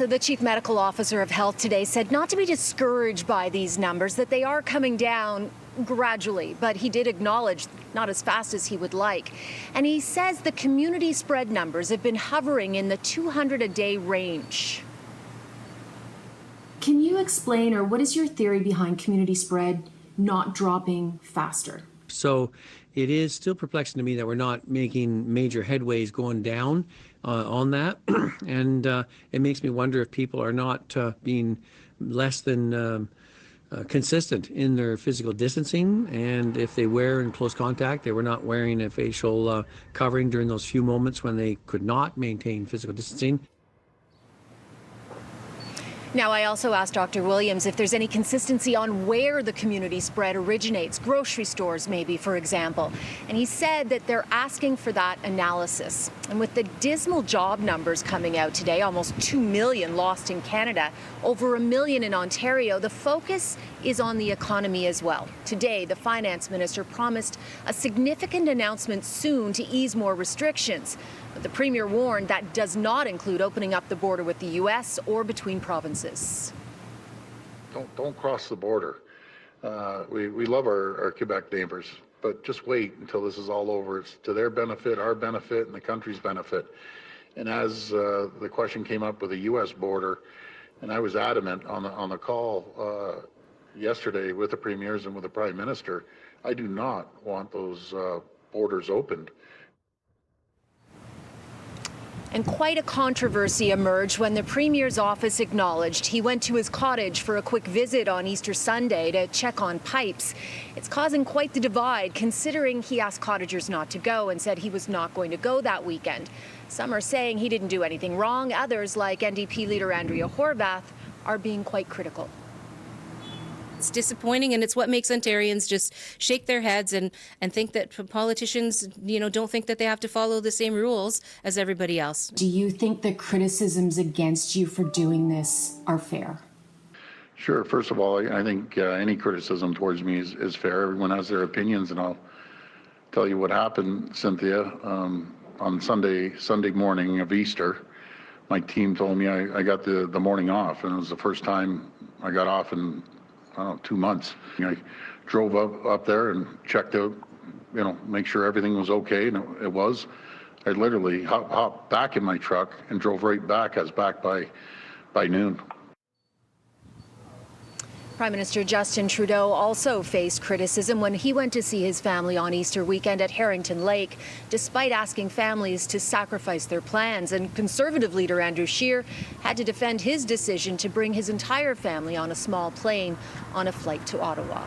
The chief medical officer of health today said not to be discouraged by these numbers, that they are coming down gradually, but he did acknowledge not as fast as he would like. And he says the community spread numbers have been hovering in the 200 a day range. Can you explain, or what is your theory behind community spread not dropping faster? So it is still perplexing to me that we're not making major headways going down on that. And it makes me wonder if people are not being less than consistent in their physical distancing, and if they were in close contact, they were not wearing a facial covering during those few moments when they could not maintain physical distancing. Now, I also asked Dr. Williams if there's any consistency on where the community spread originates, grocery stores maybe, for example. And he said that they're asking for that analysis. And with the dismal job numbers coming out today, almost 2 million lost in Canada, over 1 million in Ontario, the focus is on the economy as well. Today, the finance minister promised a significant announcement soon to ease more restrictions. But the premier warned that does not include opening up the border with the U.S. or between provinces. Don't cross the border. We love our Quebec neighbors, but just wait until this is all over. It's to their benefit, our benefit, and the country's benefit. And as the question came up with the U.S. border, and I was adamant on the call yesterday with the premiers and with the prime minister, I do not want those borders opened. And quite a controversy emerged when the Premier's office acknowledged he went to his cottage for a quick visit on Easter Sunday to check on pipes. It's causing quite the divide, considering he asked cottagers not to go and said he was not going to go that weekend. Some are saying he didn't do anything wrong. Others, like NDP leader Andrea Horwath, are being quite critical. It's disappointing, and it's what makes Ontarians just shake their heads and think that politicians, don't think that they have to follow the same rules as everybody else. Do you think the criticisms against you for doing this are fair? Sure. First of all, I think any criticism towards me is fair. Everyone has their opinions, and I'll tell you what happened, Cynthia. On Sunday morning of Easter, my team told me I got the morning off, and it was the first time I got off in 2 months. I drove up there and checked out, make sure everything was okay, and it was. I literally hopped back in my truck and drove right back. I was back by noon. Prime Minister Justin Trudeau also faced criticism when he went to see his family on Easter weekend at Harrington Lake, despite asking families to sacrifice their plans. And Conservative leader Andrew Scheer had to defend his decision to bring his entire family on a small plane on a flight to Ottawa.